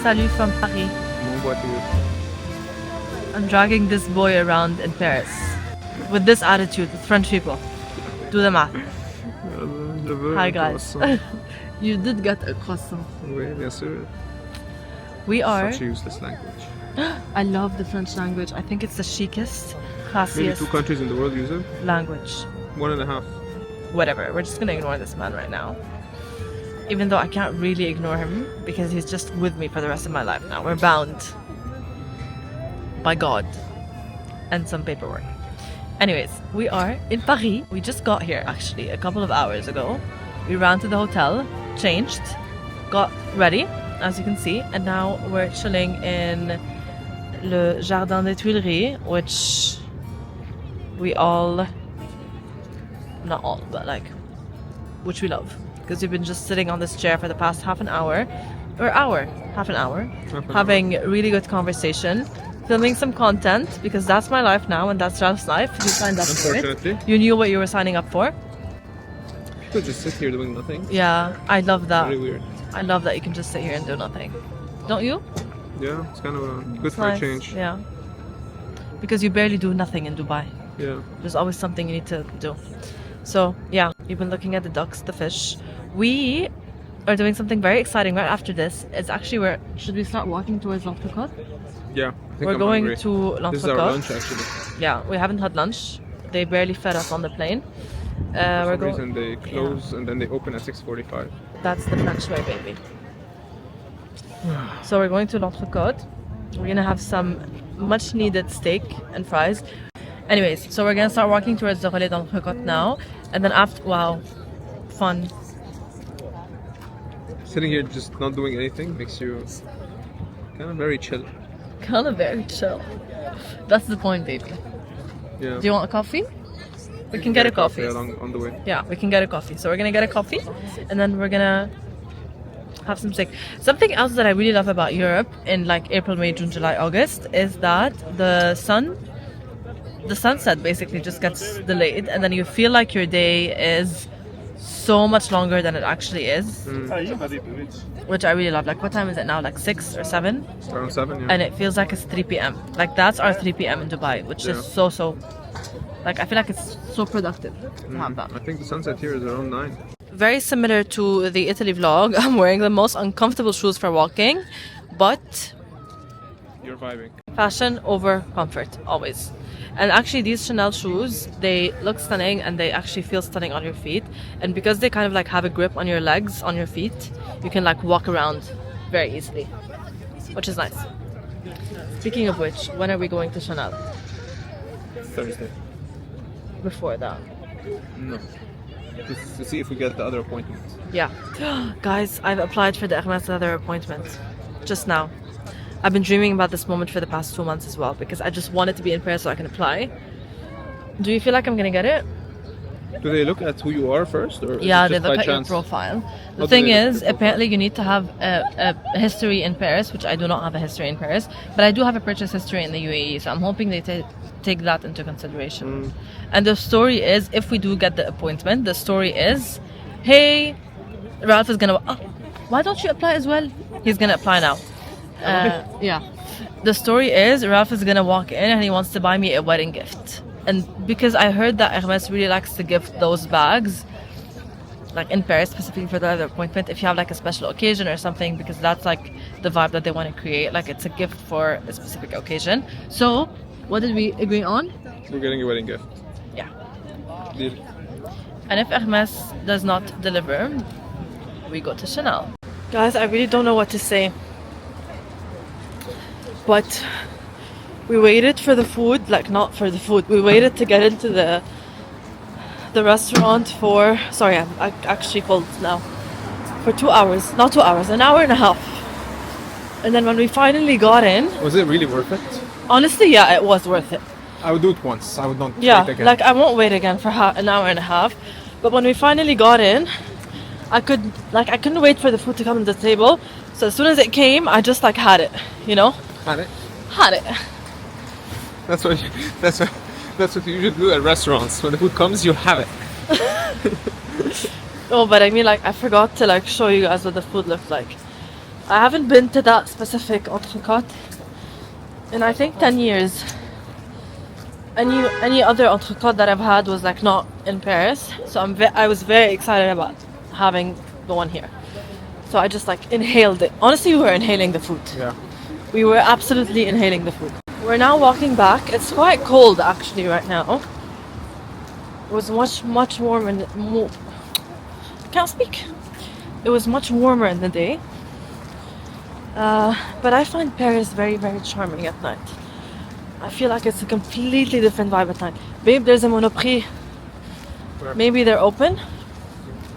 salut from Paris. Mon voiture. I'm dragging this boy around in Paris with this attitude with French people. Do the math. Hi guys. You did get a croissant. Oui, bien sûr. We are. Such a useless language. I love the French language. I think it's the chicest, Maybe classiest 2 countries in the world use it. language. 1.5. Whatever. We're just gonna ignore this man right now. Even though I can't really ignore him because he's just with me for the rest of my life now. We're bound by God and some paperwork. Anyways, we are in Paris. We just got here actually a couple of hours ago. We ran to the hotel, changed, got ready, as you can see, and now we're chilling in Le Jardin des Tuileries, which we all, not all, but like, which we love. Because we've been just sitting on this chair for the past half an hour, having really good conversation, filming some content, because that's my life now and that's Ralph's life. You signed up for it. You knew what you were signing up for. People just sit here doing nothing. Yeah, I love that. Very weird. I love that you can just sit here and do nothing. Don't you? Yeah, it's kind of good for Nice. a change. Yeah. Because you barely do nothing in Dubai. Yeah. There's always something you need to do. So, yeah, you've been looking at the ducks, the fish. We are doing something very exciting right after this. It's actually should we start walking towards L'Entrecôte? Yeah. I think We're I'm going hungry. to This is our lunch L'Entrecôte. actually. Yeah, we haven't had lunch. They barely fed us on the plane. For We're some going. reason they close and then they open at 6:45. That's the French way, baby. So we're going to L'Entrecôte. We're gonna have some much needed steak and fries. Anyways, so we're gonna start walking towards the Relais d'Entrecôte now. And then after, wow, fun. Sitting here just not doing anything makes you kind of very chill. Kind of very chill. That's the point, baby. Yeah. Do you want a coffee? We can get a coffee. along on the way. Yeah, we can get a coffee. So we're gonna get a coffee, and then we're gonna have some steak. Something else that I really love about Europe in like April, May, June, July, August is that the sunset basically just gets delayed, and then you feel like your day is so much longer than it actually is, which I really love. Like, what time is it now? Like 6 or 7? It's around 7, yeah. And it feels like it's 3 p.m. Like, that's our 3 p.m. in Dubai, which Yeah. is so like, I feel like it's so productive to have that. I think the sunset here is around 9. Very similar to the Italy vlog, I'm wearing the most uncomfortable shoes for walking, but You're vibing. fashion over comfort, always. And actually these Chanel shoes, they look stunning and they actually feel stunning on your feet. And because they kind of like have a grip on your legs, on your feet, you can like walk around very easily, which is nice. Speaking of which, when are we going to Chanel? Thursday. Before that. No. Just to see if we get the other appointment. Yeah. Guys, I've applied for the Hermès Leather Appointment just now. I've been dreaming about this moment for the past 2 months as well because I just wanted to be in Paris so I can apply. Do you feel like I'm gonna get it? Do they look at who you are first? Or Yeah, is it they just look by at your chance? profile. The What do thing they look at is, your apparently you need to have a history in Paris, which I do not have a history in Paris, but I do have a purchase history in the UAE, so I'm hoping they take that into consideration. And the story is, if we do get the appointment, the story is, hey, Ralph is gonna, oh, why don't you apply as well? He's gonna apply now. Yeah. The story is, Ralph is gonna walk in and he wants to buy me a wedding gift. And because I heard that Hermes really likes to gift those bags, like in Paris specifically for the leather appointment, if you have like a special occasion or something, because that's like the vibe that they want to create, like it's a gift for a specific occasion. So, what did we agree on? We're getting a wedding gift. Yeah. Deal. And if Hermes does not deliver, we go to Chanel. Guys, I really don't know what to say. But we waited for the food, like not for the food, we waited to get into the restaurant for, sorry, I'm actually cold now, for 2 hours, not 2 hours, an hour and a half. And then when we finally got in, Was it really worth it? honestly, yeah, it was worth it. I would do it once. I would not Yeah, wait again. like I won't wait again for an hour and a half. But when we finally got in, I couldn't wait for the food to come to the table. So as soon as it came, I just like had it, you know? Had it. Had it. That's what you usually do at restaurants. When the food comes, you have it. Oh, but I mean, like, I forgot to like show you guys what the food looked like. I haven't been to that specific entrecôte in I think 10 years. Any other entrecôte that I've had was like not in Paris, so I was very excited about having the one here. So I just like inhaled it. Honestly, we were inhaling the food. Yeah. We were absolutely inhaling the food. We're now walking back. It's quite cold actually right now. It was much warmer can't speak. It was much warmer in the day. But I find Paris very, very charming at night. I feel like it's a completely different vibe at night. Babe, there's a Monoprix. Where? Maybe they're open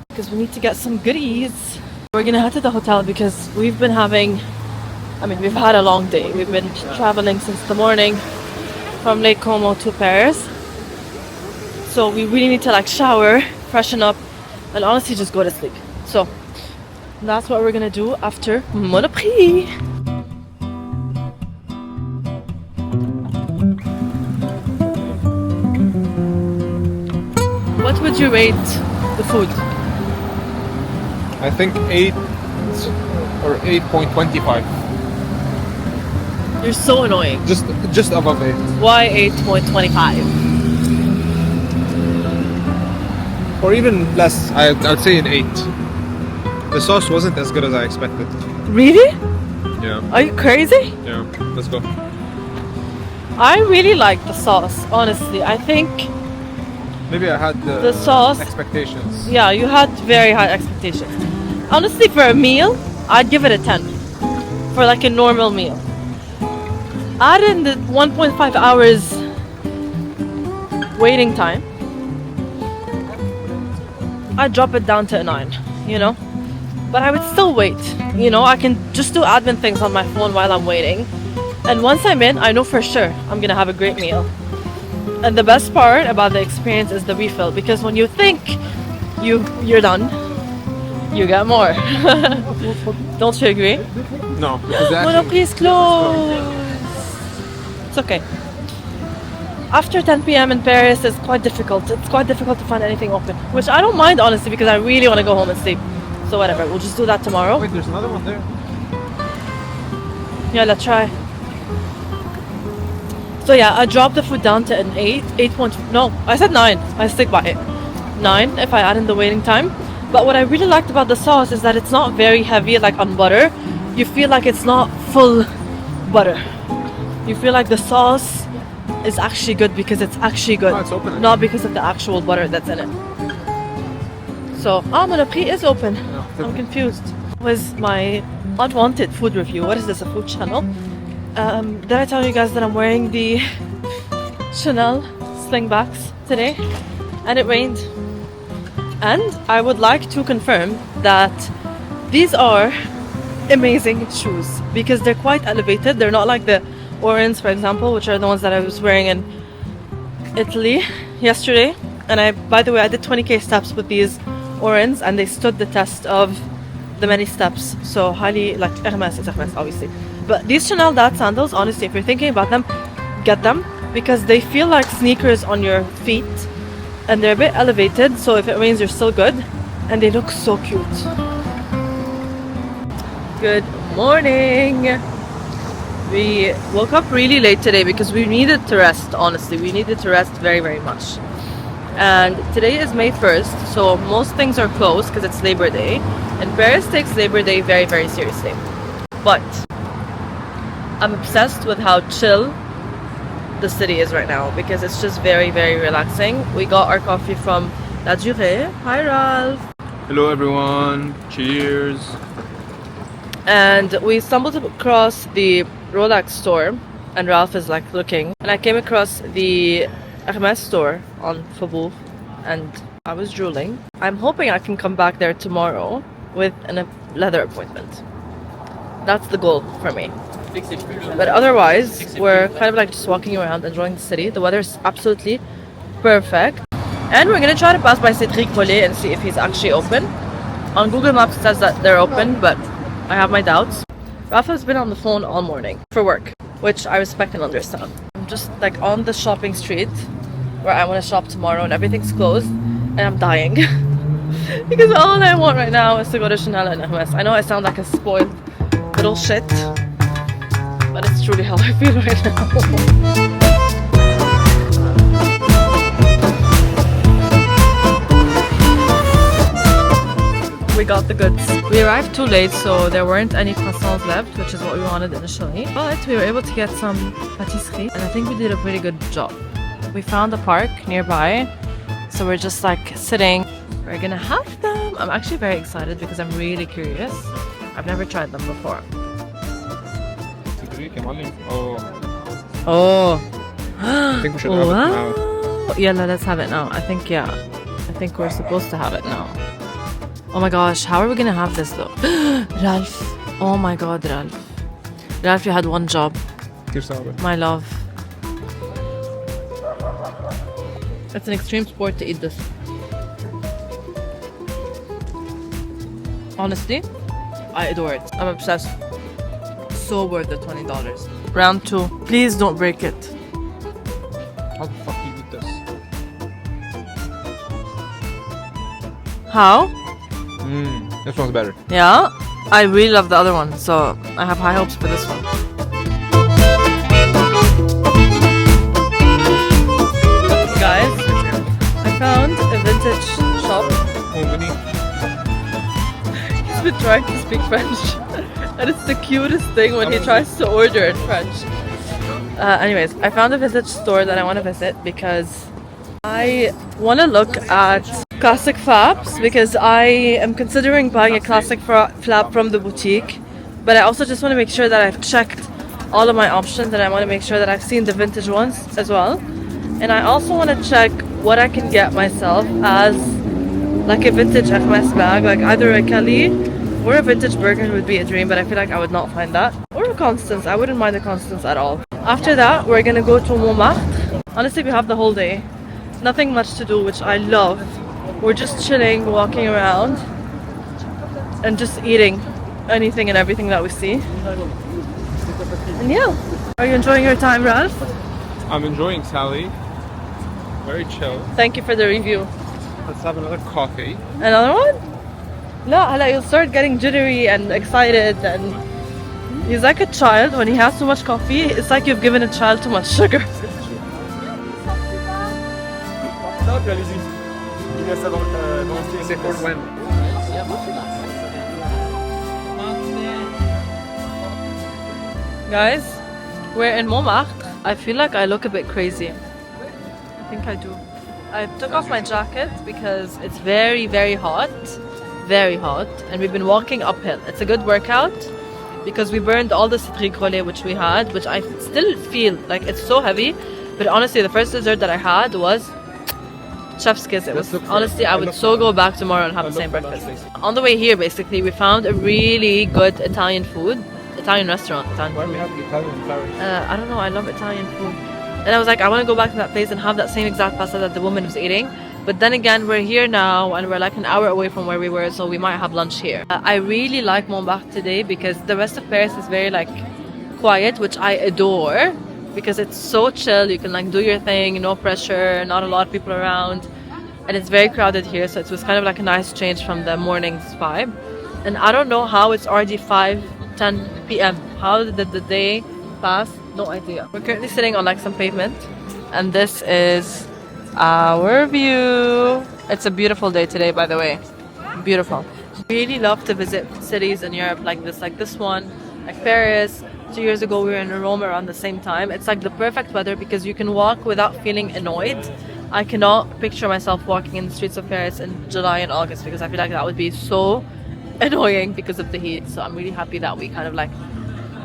because we need to get some goodies. We're gonna head to the hotel because we've had a long day. We've been traveling since the morning from Lake Como to Paris. So we really need to like shower, freshen up, and honestly just go to sleep. So that's what we're gonna do after Monoprix. What would you rate the food? I think 8 or 8.25. You're so annoying. Just above 8. Why 8.25? Or even less. I'd say an 8. The sauce wasn't as good as I expected. Really? Yeah. Are you crazy? Yeah. Let's go. I really like the sauce, honestly. I think, Maybe I had The sauce- expectations. yeah, you had very high expectations. Honestly, for a meal, I'd give it a 10. For like a normal meal. Add in the 1.5 hours waiting time, I'd drop it down to a 9, you know? But I would still wait, you know? I can just do admin things on my phone while I'm waiting. And once I'm in, I know for sure I'm gonna have a great meal. And the best part about the experience is the refill, because when you think you're done, you get more. Don't you agree? No. Because Monoprix is closed. It's okay. After 10 p.m. in Paris, it's quite difficult. It's quite difficult to find anything open, which I don't mind honestly because I really want to go home and sleep. So whatever, we'll just do that tomorrow. Wait, there's another one there. Yeah, let's try. So yeah, I dropped the food down to an 8 point. No, I said 9. I stick by it. 9 if I add in the waiting time. But what I really liked about the sauce is that it's not very heavy like on butter. You feel like it's not full butter. You feel like the sauce is actually good because it's actually good. Oh, it's open. Not because of the actual butter that's in it. So, Monoprix is open. I'm confused. Was my unwanted food review. What is this, a food channel? Did I tell you guys that I'm wearing the Chanel slingbacks today? And it rained. And I would like to confirm that these are amazing shoes because they're quite elevated. They're not like the Orens, for example, which are the ones that I was wearing in Italy yesterday. And by the way, I did 20k steps with these Orens and they stood the test of the many steps. So highly, like Hermes, it's Hermes obviously. But these Chanel Dad sandals, honestly, if you're thinking about them, get them because they feel like sneakers on your feet and they're a bit elevated, so if it rains, you're still good. And they look so cute. Good morning. We woke up really late today because we needed to rest, honestly. We needed to rest very, very much. And today is May 1st, so most things are closed because it's Labor Day. And Paris takes Labor Day very, very seriously. But I'm obsessed with how chill the city is right now because it's just very, very relaxing. We got our coffee from La Durée. Hi, Ralph. Hello everyone. Cheers. And we stumbled across the Rolex store and Ralph is like looking. And I came across the Hermes store on Faubourg and I was drooling. I'm hoping I can come back there tomorrow with a leather appointment. That's the goal for me. But otherwise, we're kind of like just walking around, enjoying the city. The weather is absolutely perfect. And we're gonna try to pass by Cédric Collet and see if he's actually open. On Google Maps it says that they're open, but I have my doubts. Rafa's been on the phone all morning for work, which I respect and understand. I'm just like on the shopping street where I want to shop tomorrow and everything's closed and I'm dying. Because all I want right now is to go to Chanel and Hermes. I know I sound like a spoiled little shit, but it's truly how I feel right now. We got the goods. We arrived too late, so there weren't any croissants left, which is what we wanted initially. But we were able to get some pâtisserie, and I think we did a pretty good job. We found a park nearby, so we're just like sitting. We're gonna have them. I'm actually very excited because I'm really curious. I've never tried them before. Oh. I think we should have it now. Yeah, let's have it now. I think we're supposed to have it now. Oh my gosh, how are we gonna have this though? Ralph. Oh my god, Ralph. Ralph, you had one job. My love. It's an extreme sport to eat this. Honestly, I adore it. I'm obsessed. So worth the $20. Round 2. Please don't break it. How the fuck do you eat this? How? This one's better. Yeah? I really love the other one, so I have high hopes for this one. Guys, I found a vintage shop. He's been trying to speak French, and it's the cutest thing when he tries to order in French. Anyways, I found a vintage store that I want to visit because I want to look at classic flaps because I am considering buying a classic flap from the boutique, but I also just want to make sure that I've checked all of my options and I want to make sure that I've seen the vintage ones as well. And I also want to check what I can get myself as like a vintage Hermès bag, like either a Cali or a vintage Bergen would be a dream, but I feel like I would not find that. Or a Constance, I wouldn't mind a Constance at all. After that, we're gonna go to Montmartre. Honestly, we have the whole day. Nothing much to do, which I love. We're just chilling, walking around, and just eating anything and everything that we see. And yeah, are you enjoying your time, Ralph? I'm enjoying Sally. Very chill. Thank you for the review. Let's have another coffee. Another one? No, hala, you'll start getting jittery and excited, and he's like a child. When he has too much coffee, it's like you've given a child too much sugar. Guys, we're in Montmartre. I feel like I look a bit crazy. I think I do. I took off my jacket because it's very, very hot. Very hot. And we've been walking uphill. It's a good workout because we burned all the citri grollet which we had, which I still feel like it's so heavy. But honestly, the first dessert that I had was chef's kiss. It was honestly, I would so go back tomorrow and have the same breakfast. On the way here, basically, we found a really good Italian restaurant. Why do we have Italian flowers? I don't know, I love Italian food. And I was like, I want to go back to that place and have that same exact pasta that the woman was eating. But then again, we're here now and we're like an hour away from where we were, so we might have lunch here. I really like Montmartre today because the rest of Paris is very like quiet, which I adore because it's so chill. You can like do your thing, no pressure, not a lot of people around. And it's very crowded here, so it was kind of like a nice change from the morning's vibe. And I don't know how it's already 5:10 p.m. How did the day pass? No idea. We're currently sitting on like some pavement, and this is our view. It's a beautiful day today, by the way. Beautiful. Really love to visit cities in Europe like this one, like Paris. 2 years ago we were in Rome around the same time. It's like the perfect weather because you can walk without feeling annoyed. I cannot picture myself walking in the streets of Paris in July and August because I feel like that would be so annoying because of the heat. So I'm really happy that we kind of like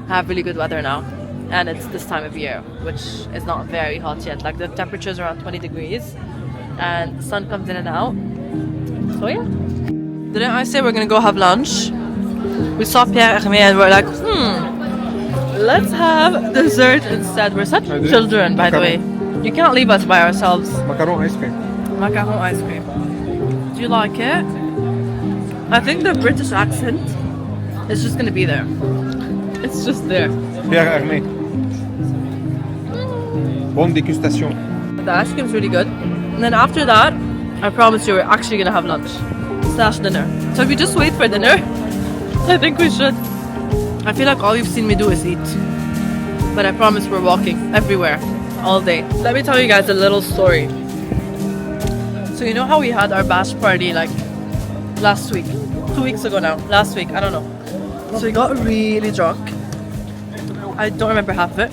have really good weather now. And it's this time of year, which is not very hot yet. Like the temperature's around 20 degrees and the sun comes in and out. So yeah. Didn't I say we're gonna go have lunch? We saw Pierre Hermès and we're like, let's have dessert instead. We're such children, by the way. You can't leave us by ourselves. Macaron ice cream. Macaron ice cream. Do you like it? I think the British accent is just gonna be there. It's just there. Pierre Hermès. Bonne dégustation. The ice cream's really good. And then after that, I promise you we're actually gonna have lunch. / dinner. So if we just wait for dinner, I think we should. I feel like all you've seen me do is eat. But I promise we're walking everywhere, all day. Let me tell you guys a little story. So you know how we had our bash party like last week? 2 weeks ago now. Last week, I don't know. So we got really drunk. I don't remember half of it.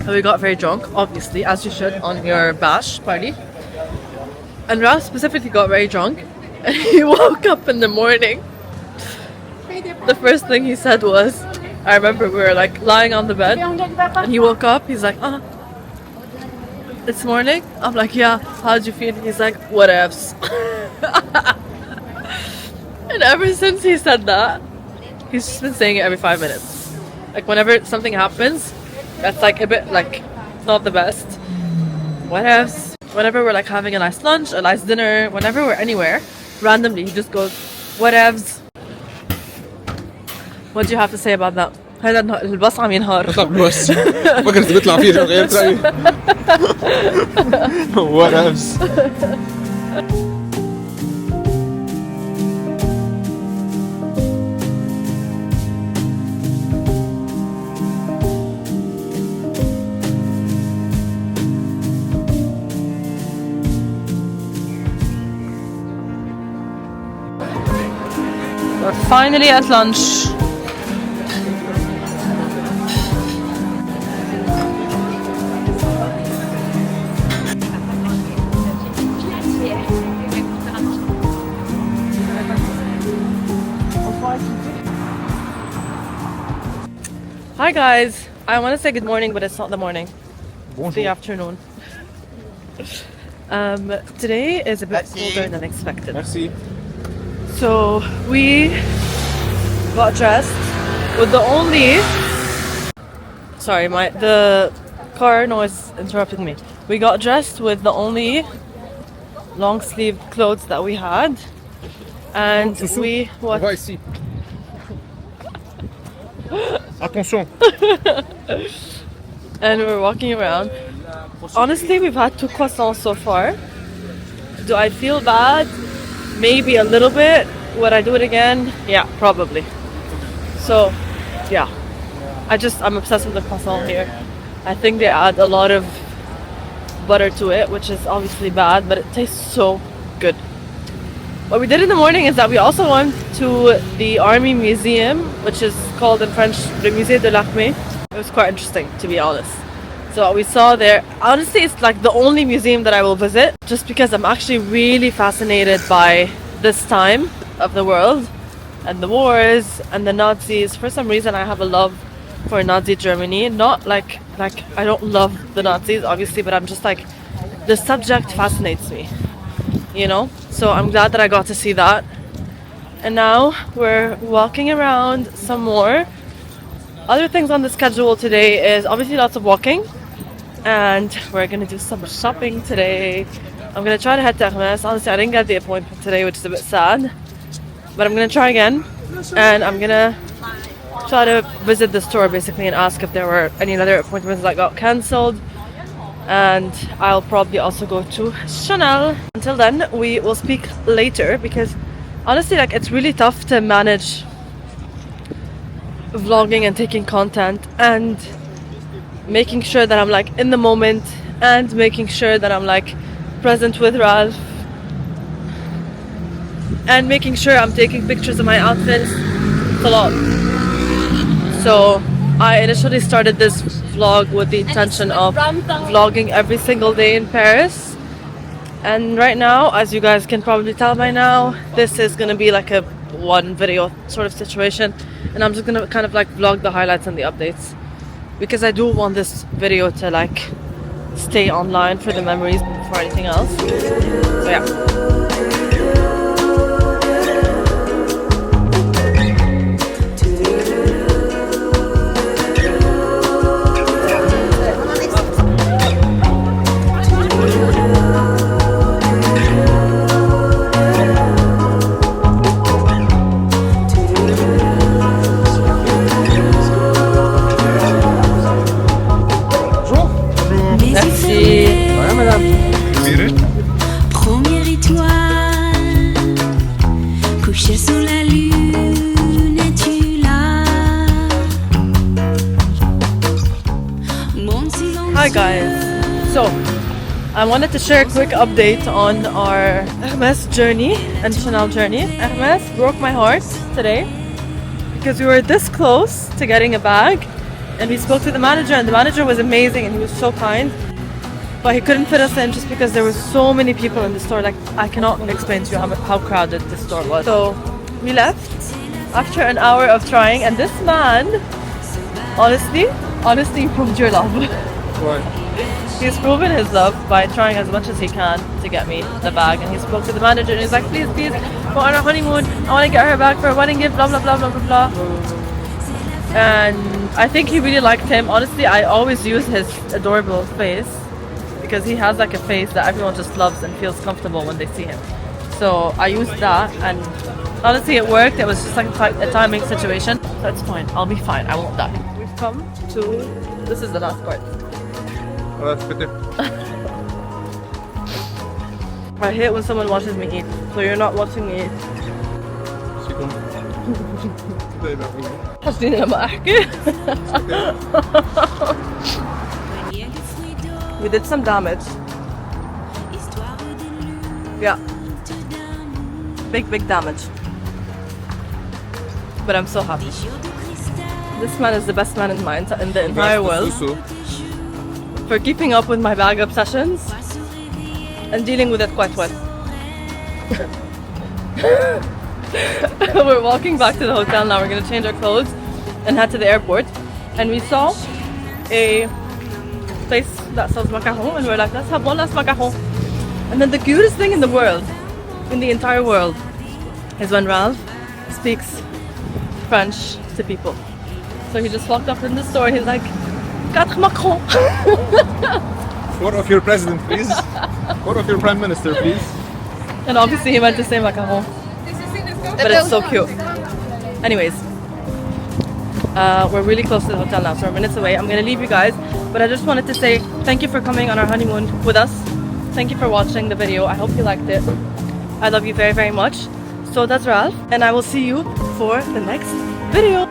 But we got very drunk, obviously, as you should on your bash party. And Ralph specifically got very drunk. And he woke up in the morning. The first thing he said was, I remember we were like lying on the bed. And he woke up, he's like, it's morning? I'm like, yeah, how'd you feel? He's like, whatevs. And ever since he said that, he's just been saying it every 5 minutes. Like whenever something happens, that's like a bit like not the best. Whatevs. Whenever we're like having a nice lunch, a nice dinner, whenever we're anywhere, randomly he just goes, whatevs. What do you have to say about that? هذا الباص عم ينهار. بس فكرت بيطلع فيه جو غير رأيي. What else? We're finally at lunch. Hi guys, I want to say good morning, but it's not the morning. It's the afternoon. Today is a bit colder than expected. Merci. So we got dressed with the only... Sorry, the car noise interrupted me. We got dressed with the only long sleeve clothes that we had. And we... What? Va ici. Attention. And we're walking around. Honestly, we've had 2 croissants so far. Do I feel bad? Maybe a little bit. Would I do it again? Yeah, probably. So, yeah. I'm obsessed with the croissant here. I think they add a lot of butter to it, which is obviously bad, but it tastes so good. What we did in the morning is that we also went to the Army Museum, which is called in French Le Musée de l'Armée. It was quite interesting, to be honest. So what we saw there, honestly, it's like the only museum that I will visit, just because I'm actually really fascinated by this time of the world and the wars and the Nazis. For some reason, I have a love for Nazi Germany. Not like I don't love the Nazis, obviously, but I'm just like, the subject fascinates me, you know? So I'm glad that I got to see that. And now we're walking around some more. Other things on the schedule today is obviously lots of walking. And we're gonna do some shopping today. I'm gonna try to head to Hermes. Honestly, I didn't get the appointment today, which is a bit sad. But I'm gonna try again. And I'm gonna try to visit the store basically and ask if there were any other appointments that got cancelled. And I'll probably also go to Chanel. Until then, we will speak later, because honestly, like, it's really tough to manage vlogging and taking content and making sure that I'm like in the moment and making sure that I'm like present with Ralph and making sure I'm taking pictures of my outfits. It's a lot. So I initially started this vlog with the intention of vlogging every single day in Paris, and right now, as you guys can probably tell by now, this is gonna be like a one video sort of situation, and I'm just gonna kind of like vlog the highlights and the updates, because I do want this video to like stay online for the memories before anything else. So yeah. Première étoile Hi guys. So I wanted to share a quick update on our Hermès journey and Chanel journey. Hermès broke my heart today because we were this close to getting a bag, and we spoke to the manager, and the manager was amazing and he was so kind, but he couldn't fit us in just because there were so many people in the store. Like, I cannot explain to you how crowded the store was. So we left after an hour of trying, and this man honestly proved your love. Why? He's proven his love by trying as much as he can to get me the bag, and he spoke to the manager and he's like, please, we're on our honeymoon, I want to get her back for a wedding gift, blah blah blah blah blah blah. And I think he really liked him. Honestly, I always use his adorable face because he has like a face that everyone just loves and feels comfortable when they see him. So I used that, and honestly it worked. It was just like a timing situation. That's fine, I'll be fine, I won't die. We've come to, this is the last part. Oh, that's good. I hate when someone watches me eat, so you're not watching me eat. حاسين لما أحكي. We did some damage. Yeah. Big damage. But I'm so happy. This man is the best man in the entire world for keeping up with my bag obsessions and dealing with it quite well. We're walking back to the hotel now. We're gonna change our clothes and head to the airport. And we saw a place that sells macaron, and we're like, let's have one last macaron. And then the cutest thing in the world, in the entire world, is when Ralph speaks French to people. So he just walked up in the store and he's like, 4 macarons. 4 of your president, please. 4 of your prime minister, please. And obviously he meant to say macaron. But it's so cute. Anyways, we're really close to the hotel now, so we're minutes away. I'm gonna leave you guys, but I just wanted to say thank you for coming on our honeymoon with us. Thank you for watching the video. I hope you liked it. I love you very, very much. So that's Ralph, and I will see you for the next video.